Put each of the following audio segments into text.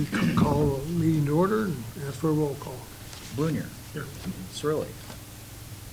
Please call the meeting to order and ask for a roll call. Blunier. Here. Cirilli.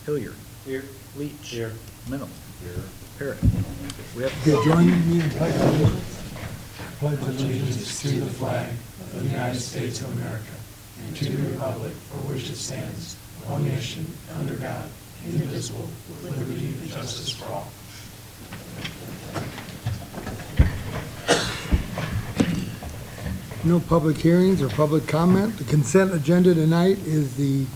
Hilliard. Here. Leach. Here. Mennel. Here. Parrott. We have Okay, join me in pledge allegiance. Pledge allegiance to the flag of the United States of America and to the republic for which it stands, one nation, under God, indivisible, with liberty and justice for all. No public hearings or public comment. The consent agenda tonight is the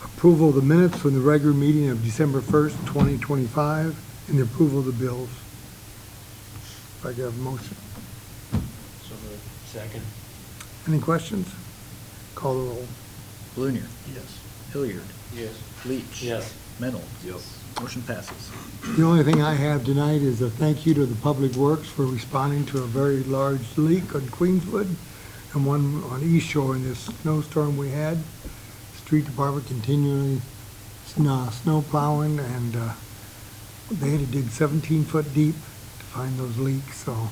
approval of the minutes from the regular meeting of December 1st, 2025, and the approval of the bills. If I could have a motion. So moved. Second. Any questions? Call the roll. Blunier. Yes. Hilliard. Yes. Leach. Yes. Mennel. Yes. Motion passes. The only thing I have tonight is a thank you to the Public Works for responding to a very large leak on Queenswood and one on East Shore in this snowstorm we had. Street Department continually snow plowing, and they had to dig 17 foot deep to find those leaks, so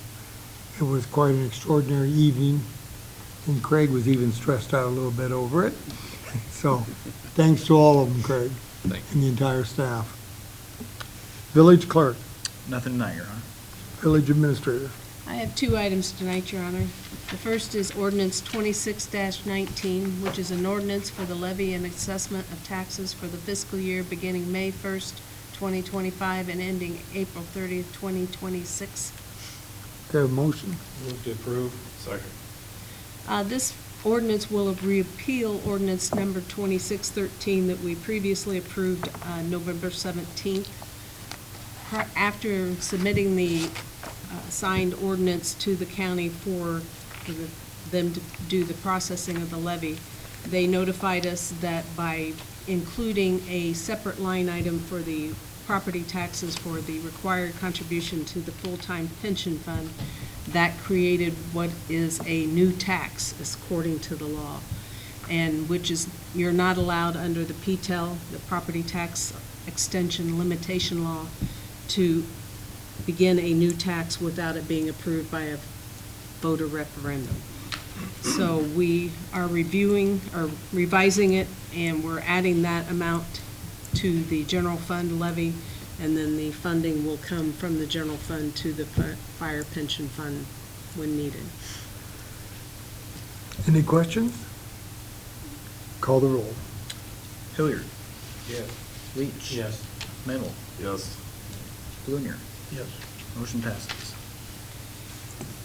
it was quite an extraordinary evening, and Craig was even stressed out a little bit over it. So thanks to all of them, Craig, and the entire staff. Village Clerk, Nothing tonight, Your Honor. Village Administrator. I have two items tonight, Your Honor. The first is ordinance 26-19, which is an ordinance for the levy and assessment of taxes for the fiscal year beginning May 1st, 2025 and ending April 30th, 2026. Okay, a motion. Move to approve. Second. This ordinance will repeal ordinance number 2613 that we previously approved November 17th. After submitting the signed ordinance to the county for them to do the processing of the levy, they notified us that by including a separate line item for the property taxes for the required contribution to the full-time pension fund, that created what is a new tax according to the law, and which is, you're not allowed under the PTEL, the Property Tax Extension Limitation Law, to begin a new tax without it being approved by a voter referendum. So we are reviewing or revising it, and we're adding that amount to the general fund levy, and then the funding will come from the general fund to the fire pension fund when needed. Any questions? Call the roll. Hilliard. Yes. Leach. Yes. Mennel. Yes. Blunier. Yes. Motion passes.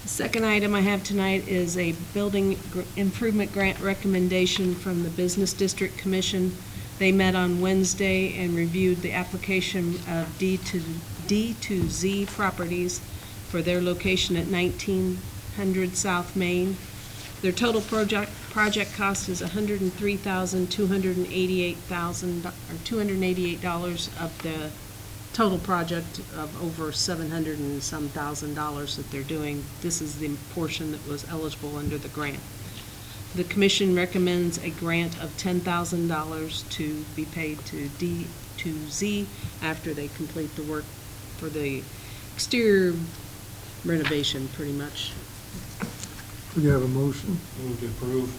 The second item I have tonight is a building improvement grant recommendation from the Business District Commission. They met on Wednesday and reviewed the application of D2Z Properties for their location at 1900 South Main. Their total project cost is $288,000 of the total project of over $700 and some thousand that they're doing. This is the portion that was eligible under the grant. The commission recommends a grant of $10,000 to be paid to D2Z after they complete the work for the exterior renovation, pretty much. Do you have a motion? Move to approve.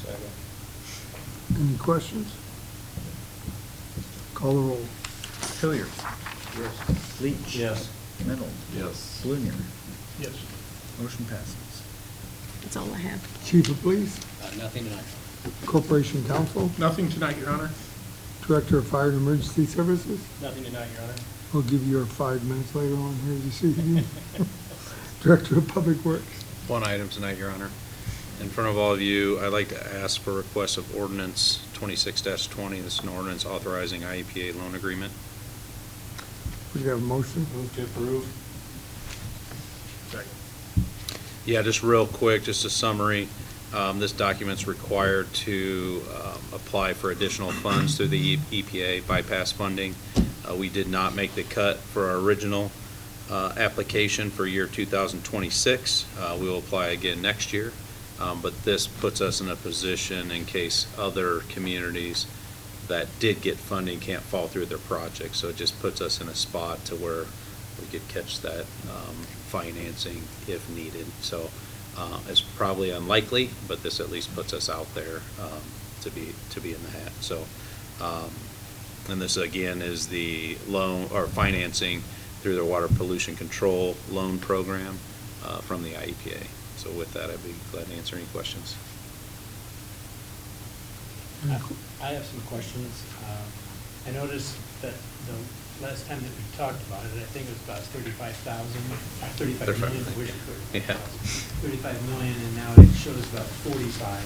Second. Any questions? Call the roll. Hilliard. Yes. Leach. Yes. Mennel. Yes. Blunier. Yes. Motion passes. That's all I have. Chief of Police, Nothing tonight. Corporation Counsel, Nothing tonight, Your Honor. Director of Fire and Emergency Services. Nothing tonight, Your Honor. We'll give you your 5 minutes later on here this evening. Director of Public Works. One item tonight, Your Honor. In front of all of you, I'd like to ask for request of ordinance 26-20. This is an ordinance authorizing IEPA loan agreement. Would you have a motion? Move to approve. Second. Yeah, just real quick, just a summary. This document's required to apply for additional funds through the EPA bypass funding. We did not make the cut for our original application for year 2026. We will apply again next year, but this puts us in a position in case other communities that did get funding can't fall through their project. So it just puts us in a spot to where we could catch that financing if needed. So It's probably unlikely, but this at least puts us out there to be in the hat. So, and this again is the loan or financing through their water pollution control loan program from the IEPA. So with that, I'd be glad to answer any questions. I have some questions. I noticed that the last time that we talked about it, I think it was about 35,000, 35 million, I wish it were Yeah. 35 million, and now it shows about 45.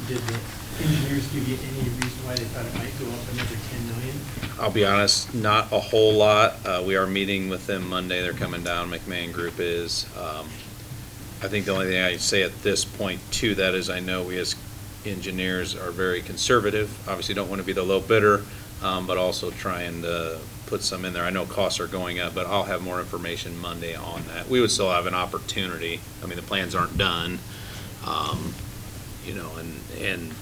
Did the engineers give you any reason why they thought it might go up another 10 million? I'll be honest, not a whole lot. We are meeting with them Monday. They're coming down, McMahon Group is. I think the only thing I'd say at this point to that is I know we as engineers are very conservative. Obviously don't want to be the low bidder, but also trying to put some in there. I know costs are going up, but I'll have more information Monday on that. We would still have an opportunity. I mean, the plans aren't done, you know, and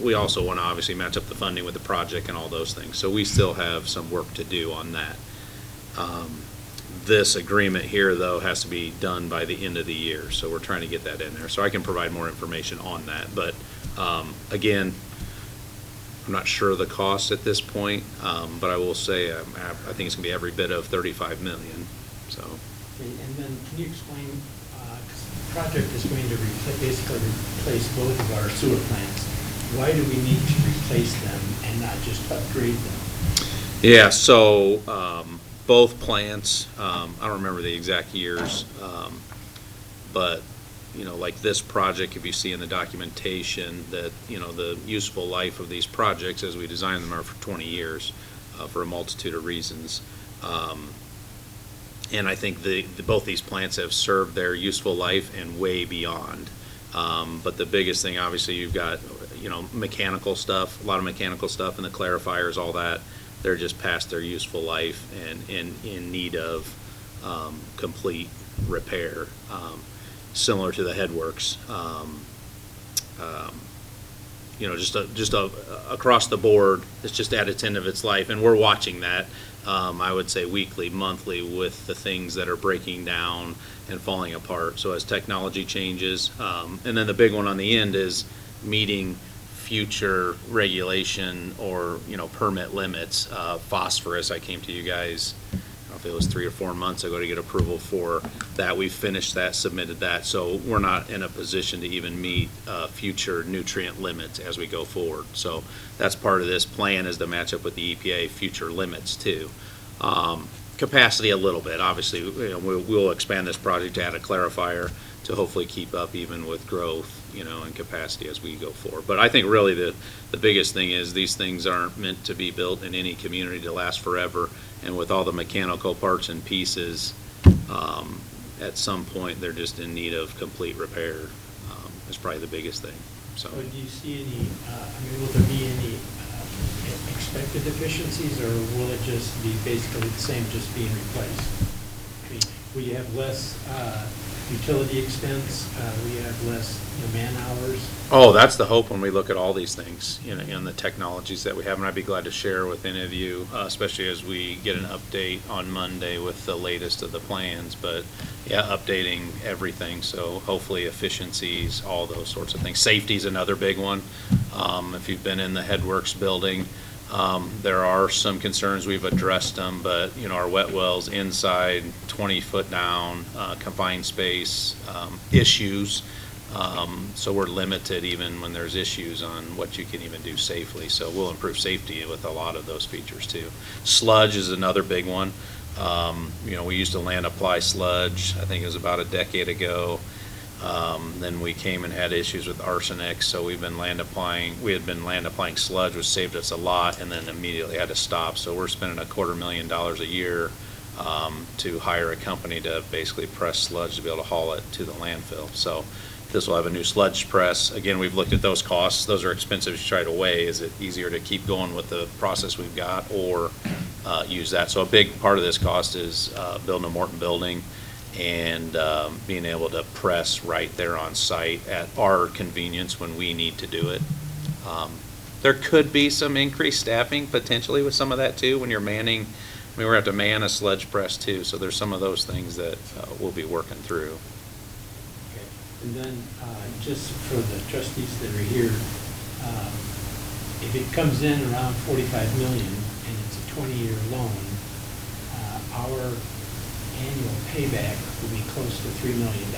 we also want to obviously match up the funding with the project and all those things. So we still have some work to do on that. This agreement here, though, has to be done by the end of the year, so we're trying to get that in there. So I can provide more information on that. But again, I'm not sure of the cost at this point, but I will say I think it's going to be every bit of 35 million. So. Okay, and then can you explain, 'cause the project is going to basically replace both of our sewer plants. Why do we need to replace them and not just upgrade them? Yeah, so both plants, I don't remember the exact years, but, you know, like this project, if you see in the documentation that, you know, the useful life of these projects as we design them are for 20 years for a multitude of reasons. And I think both these plants have served their useful life and way beyond. But the biggest thing, obviously, you've got, you know, mechanical stuff, a lot of mechanical stuff, and the clarifiers, all that. They're just past their useful life and in need of complete repair, similar to the headworks. You know, just across the board, it's just at its end of its life, and we're watching that. I would say weekly, monthly, with the things that are breaking down and falling apart. So as technology changes, and then the big one on the end is meeting future regulation or, you know, permit limits. Phosphorus, I came to you guys, I don't know if it was 3 or 4 months ago to get approval for that. We've finished that, submitted that, so we're not in a position to even meet future nutrient limits as we go forward. So that's part of this plan, is to match up with the EPA future limits too. Capacity a little bit, obviously, you know, we'll expand this project to add a clarifier to hopefully keep up even with growth, you know, and capacity as we go forward. But I think really the biggest thing is these things aren't meant to be built in any community to last forever. And with all the mechanical parts and pieces, at some point they're just in need of complete repair. Is probably the biggest thing. So. So do you see any, I mean, will there be any expected deficiencies, or will it just be basically the same, just being replaced? I mean, will you have less utility expense? Will you have less, you know, man hours? Oh, that's the hope when we look at all these things, you know, and the technologies that we have, and I'd be glad to share with any of you, especially as we get an update on Monday with the latest of the plans. But yeah, updating everything, so hopefully efficiencies, all those sorts of things. Safety is another big one. If you've been in the Headworks building, there are some concerns. We've addressed them, but, you know, our wet wells inside, 20 foot down, confined space, issues. So we're limited even when there's issues on what you can even do safely. So we'll improve safety with a lot of those features too. Sludge is another big one. You know, we used to land apply sludge, I think it was about a decade ago. Then we came and had issues with arsenic, so we had been land applying sludge, which saved us a lot, and then immediately had to stop. So we're spending $250,000 a year to hire a company to basically press sludge to be able to haul it to the landfill. So this will have a new sludge press. Again, we've looked at those costs. Those are expensive to try to weigh. Is it easier to keep going with the process we've got, or use that? So a big part of this cost is building a Morton building and being able to press right there on site at our convenience when we need to do it. There could be some increased staffing potentially with some of that too when you're manning. I mean, we're going to have to man a sludge press too, so there's some of those things that we'll be working through. And then, just for the trustees that are here, if it comes in around 45 million and it's a 20-year loan, our annual payback will be close to $3 million.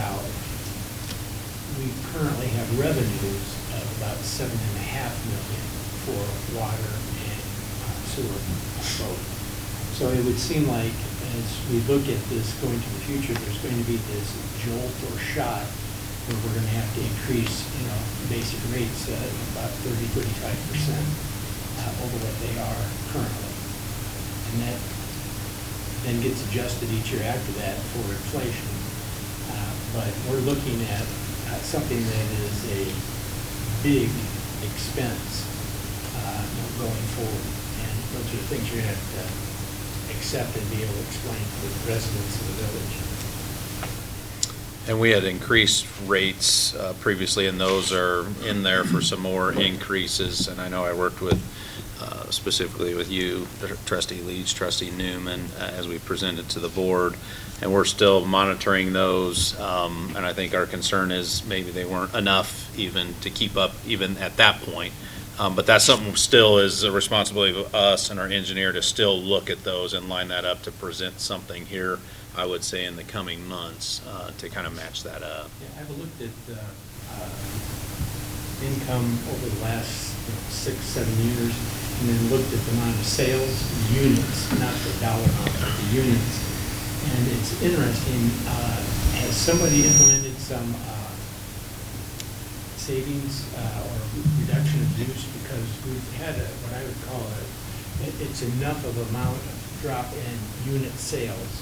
We currently have revenues of about $7.5 million for water and sewer both. So it would seem like as we look at this going to the future, there's going to be this jolt or shot where we're going to have to increase, basic rates about 35% over what they are currently. And that then gets adjusted each year after that for inflation. But we're looking at something that is a big expense going forward. And those are the things you're going to have to accept and be able to explain to the residents of the village. And we had increased rates previously, and those are in there for some more increases. And I know I worked with, specifically with you, Trustee Leach, Trustee Newman, as we presented to the board. And we're still monitoring those. And I think our concern is maybe they weren't enough even to keep up even at that point. But that's something still is a responsibility of us and our engineer to still look at those and line that up to present something here, I would say, in the coming months to kind of match that up. Yeah, I've looked at income over the last 6-7 years, and then looked at the amount of sales units, not the dollar amount, but the units. And it's interesting, has somebody implemented some savings or reduction of use? Because we've had what I would call it's enough of amount of drop in unit sales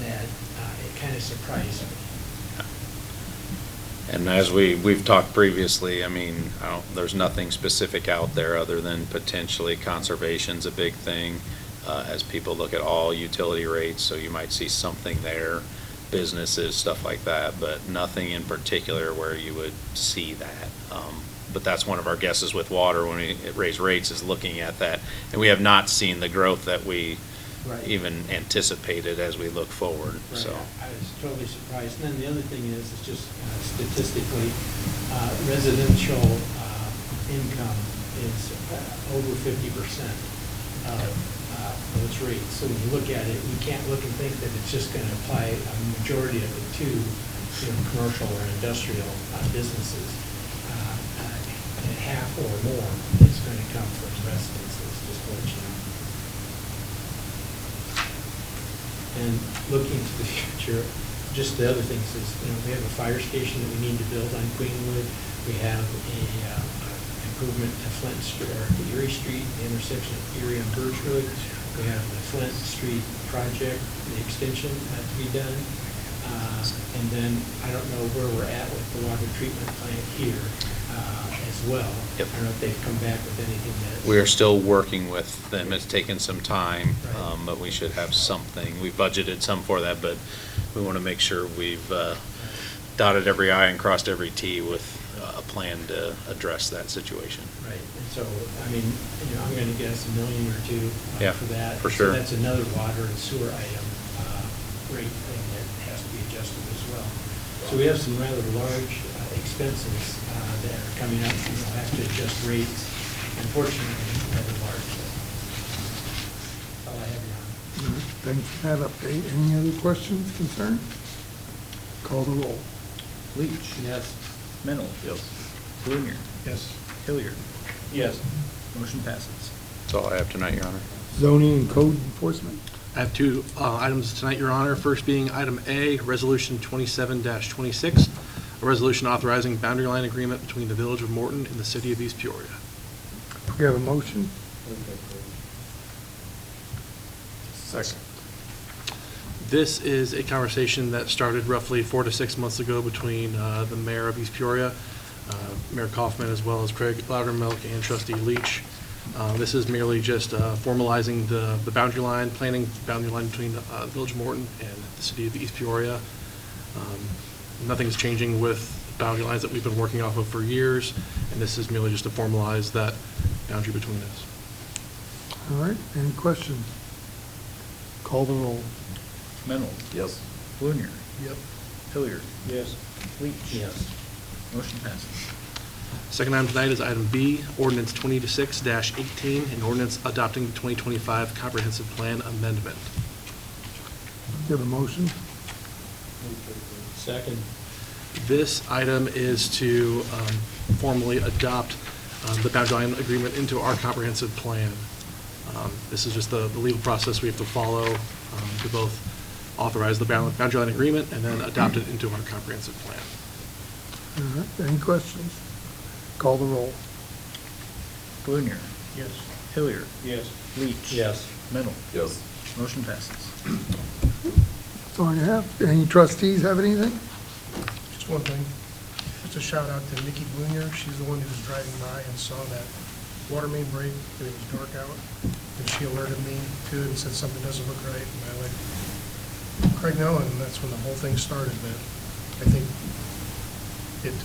that it kind of surprised me. And as we've talked previously, I mean, there's nothing specific out there other than potentially conservation's a big thing as people look at all utility rates. So you might see something there, businesses, stuff like that, but nothing in particular where you would see that. But that's one of our guesses with water when we raise rates is looking at that. And we have not seen the growth that we even anticipated as we look forward. Right. So I was totally surprised. And then the other thing is, it's just statistically, residential income is over 50% of those rates. So when you look at it, we can't look and think that it's just going to apply a majority of it to commercial or industrial businesses. Half or more is going to come from residences, just to let you know. And looking to the future, just the other things is, we have a fire station that we need to build on Queenwood. We have a improvement to Flint Street, or to Erie Street, the intersection of Erie and Birch Road. We have the Flint Street project, the extension to be done. And then I don't know where we're at with the water treatment plant here as well. Yep. I don't know if they've come back with anything that. we are still working with them. It's taken some time, Right. but we should have something. We budgeted some for that, but we want to make sure we've dotted every I and crossed every T with a plan to address that situation. Right, and so, I mean, I'm gonna guess $1 million or $2 million Yeah, for that. for sure. So that's another water and sewer item, rate thing that has to be adjusted as well. So we have some rather large expenses that are coming up, we'll have to adjust rates, unfortunately, rather large. That's all I have, Your Honor. Thanks for that update. Any other questions, concerns? Call the roll. Leach. Yes. Mennel. Yes. Blunier. Yes. Hilliard. Yes. Motion passes. That's all I have tonight, Your Honor. Zoning and code enforcement. I have two items tonight, Your Honor. First being item A, Resolution 27-26, a resolution authorizing boundary line agreement between the Village of Morton and the City of East Peoria. We have a motion. Second. This is a conversation that started roughly 4 to 6 months ago between the mayor of East Peoria, Mayor Kaufman, as well as Craig Loudermilk and Trustee Leach. This is merely just formalizing the boundary line, planning the boundary line between the Village of Morton and the City of East Peoria. Nothing's changing with boundary lines that we've been working off of for years, and this is merely just to formalize that boundary between us. All right, any questions? Call the roll. Mennel. Yes. Blunier. Yep. Hilliard. Yes. Leach. Yes. Motion passes. Second item tonight is item B, ordinance 20-6-18, an ordinance adopting the 2025 comprehensive plan amendment. You have a motion? Second. This item is to formally adopt the boundary line agreement into our comprehensive plan. This is just the legal process we have to follow to both authorize the boundary line agreement and then adopt it into our comprehensive plan. All right, any questions? Call the roll. Blunier. Yes. Hilliard. Yes. Leach. Yes. Mennel. Yes. Motion passes. That's all you have. Any trustees have anything? Just one thing, just a shout out to Nikki Blunier. She's the one who was driving by and saw that water main break, and it was dark out. And she alerted me to it and said something doesn't look right. And I let Craig know, and that's when the whole thing started. But I think it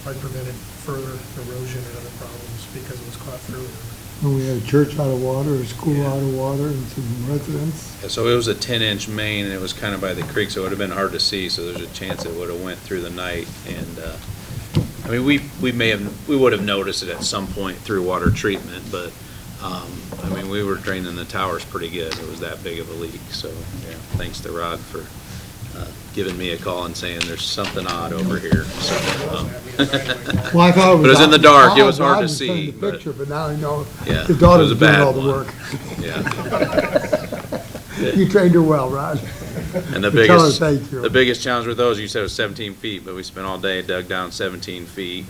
probably prevented further erosion and other problems because it was caught earlier. When we had a church out of water, a school out of water, and some residents. Yeah, so it was a 10-inch main, and it was kind of by the creek, so it would have been hard to see, so there's a chance it would have went through the night. And, I mean, we would have noticed it at some point through water treatment, but, I mean, we were draining the towers pretty good. It was that big of a leak, so, yeah, thanks to Rod for giving me a call and saying there's something odd over here. So, Well, I thought it was. But it was in the dark. It was hard to Rod sent see, the but- picture, but now I know Yeah, his it daughter was was a doing bad all the one. work. Yeah. You trained her well, Rod. And the Tell her biggest, thank you. the biggest challenge with those, you said it was 17 feet, but we spent all day, dug down 17 feet.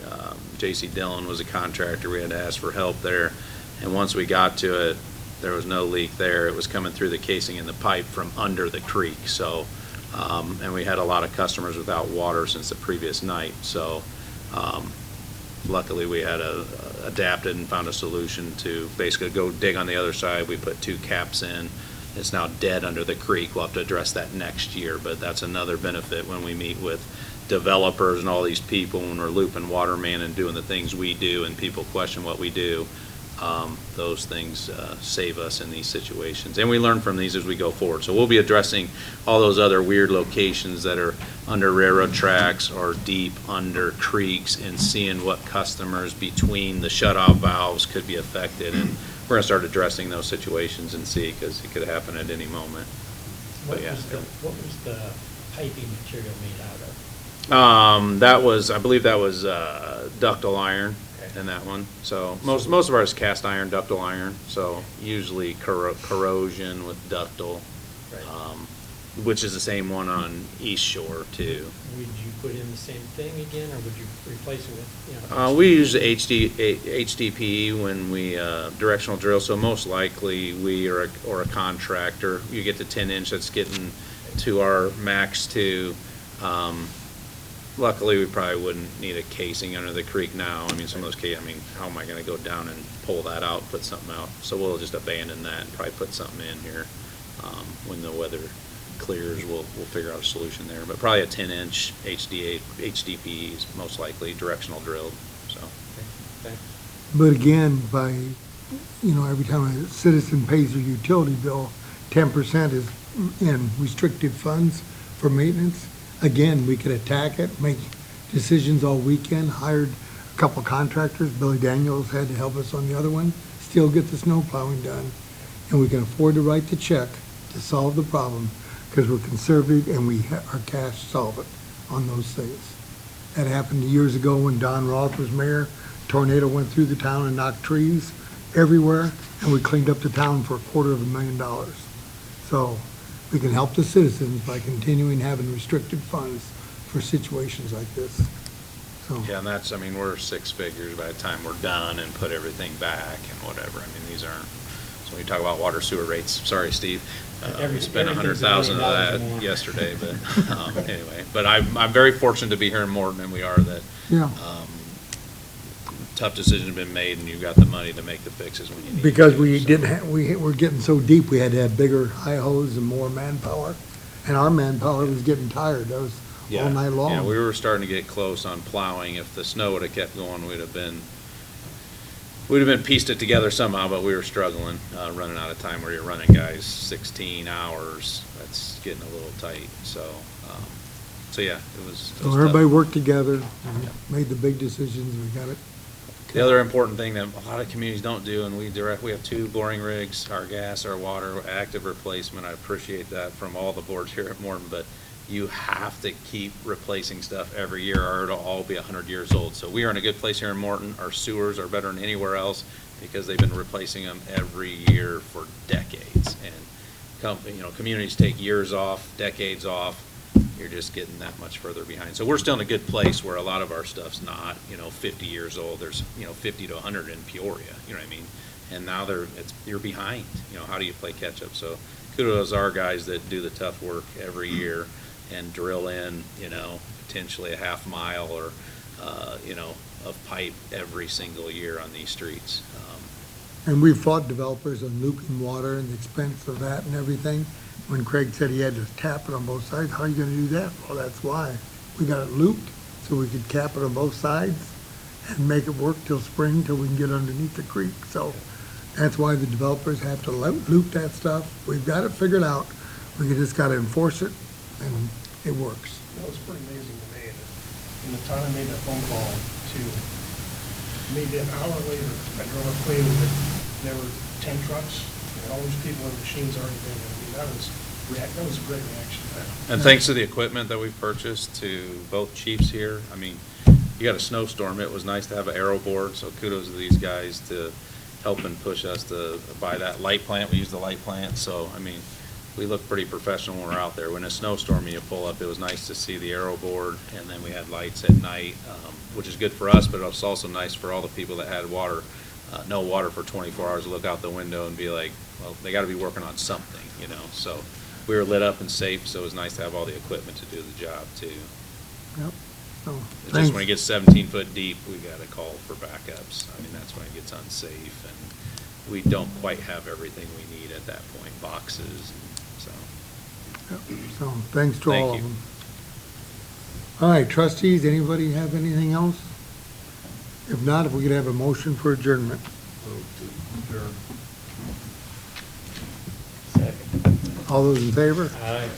J.C. Dillon was a contractor. We had to ask for help there. And once we got to it, there was no leak there. It was coming through the casing in the pipe from under the creek. So, and we had a lot of customers without water since the previous night. So, luckily we had adapted and found a solution to basically go dig on the other side. We put 2 caps in. It's now dead under the creek. We'll have to address that next year, but that's another benefit when we meet with developers and all these people, when we're looping water main and doing the things we do and people question what we do. Those things save us in these situations. And we learn from these as we go forward. So we'll be addressing all those other weird locations that are under railroad tracks or deep under creeks and seeing what customers between the shutoff valves could be affected. And we're going to start addressing those situations and see, because it could happen at any moment. But yeah. What was the piping material made out of? I believe that was ductile iron in that one. So most of ours is cast iron, ductile iron. So usually corrosion with ductile, Right. which is the same one on East Shore too. Would you put in the same thing again, or would you replace it with, you know? We use HDPE when we directional drill. So most likely we or a contractor. You get the 10-inch that's getting to our max 2. Luckily, we probably wouldn't need a casing under the creek now. I mean, some of those how am I gonna go down and pull that out, put something out? So we'll just abandon that and probably put something in here. When the weather clears, we'll figure out a solution there. But probably a 10-inch HDPE is most likely directional drilled, so. Okay. But again, every time a citizen pays their utility bill, 10% is in restricted funds for maintenance. Again, we could attack it, make decisions all weekend, hired a couple contractors. Billy Daniels had to help us on the other one, still get the snow plowing done. And we can afford to write the check to solve the problem because we're conservative and we are cash solvent on those things. That happened years ago when Don Roth was mayor. Tornado went through the town and knocked trees everywhere, and we cleaned up the town for $250,000. So we can help the citizens by continuing having restricted funds for situations like this. So, Yeah, and that's, we're 6 figures by the time we're done and put everything back and whatever. These aren't, so when you talk about water sewer rates, sorry, Steve, we spent Everything's $100,000 of $1 million that yesterday, but anyway. But I'm very fortunate to be here in Morton, and we are that. yeah, Tough decision has been made, and you've got the money to make the fixes when you need to. because we so. didn't have, we were getting so deep, we had to have bigger high hose and more manpower. And our manpower was getting tired. That was all night long. Yeah, we were starting to get close on plowing. If the snow would have kept going, we'd have been pieced it together somehow, but we were struggling, running out of time where you're running guys 16 hours. That's getting a little tight, so, So, yeah, it was So tough. everybody worked together and made the big decisions, we got it. The other important thing that a lot of communities don't do, and we have 2 boring rigs, our gas, our water, active replacement. I appreciate that from all the boards here at Morton, but you have to keep replacing stuff every year or it'll all be 100 years old. So we are in a good place here in Morton. Our sewers are better than anywhere else because they've been replacing them every year for decades. And communities take years off, decades off. You're just getting that much further behind. So we're still in a good place where a lot of our stuff's not, 50 years old. There's, 50 to 100 in Peoria, you know what I mean? And now you're behind. How do you play catch up? So kudos to our guys that do the tough work every year and drill in, potentially a half mile or, of pipe every single year on these streets. And we fought developers on looping water and the expense of that and everything. When Craig said he had to tap it on both sides, how are you gonna do that? Well, that's why. We got it looped, so we could cap it on both sides and make it work till spring, till we can get underneath the creek. So that's why the developers have to loop that stuff. We've got it figured out. We just gotta enforce it, and it works. That was pretty amazing to me, that in the time I made that phone call to, maybe an hour later, I drove up Cleveland, there were 10 trucks, and all these people and machines already been there. I mean, that was a great reaction. And thanks to the equipment that we've purchased to both chiefs here, I mean, you got a snowstorm, it was nice to have an aero board, so kudos to these guys to help and push us to buy that light plant. We use the light plant, so, I mean, we look pretty professional when we're out there. When a snowstorm you pull up, it was nice to see the aero board, and then we had lights at night, which is good for us, but it's also nice for all the people that had water, no water for 24 hours, to look out the window and be like, well, they gotta be working on something, so we were lit up and safe, so it was nice to have all the equipment to do the job too. Yep. So, It's thanks. just when it gets 17 foot deep, we gotta call for backups. I mean, that's when it gets unsafe, and we don't quite have everything we need at that point, boxes, so. Yep. So, thanks to Thank all of you. them. All right, trustees, anybody have anything else? If not, if we could have a motion for adjournment. Second. All those in favor? Aye.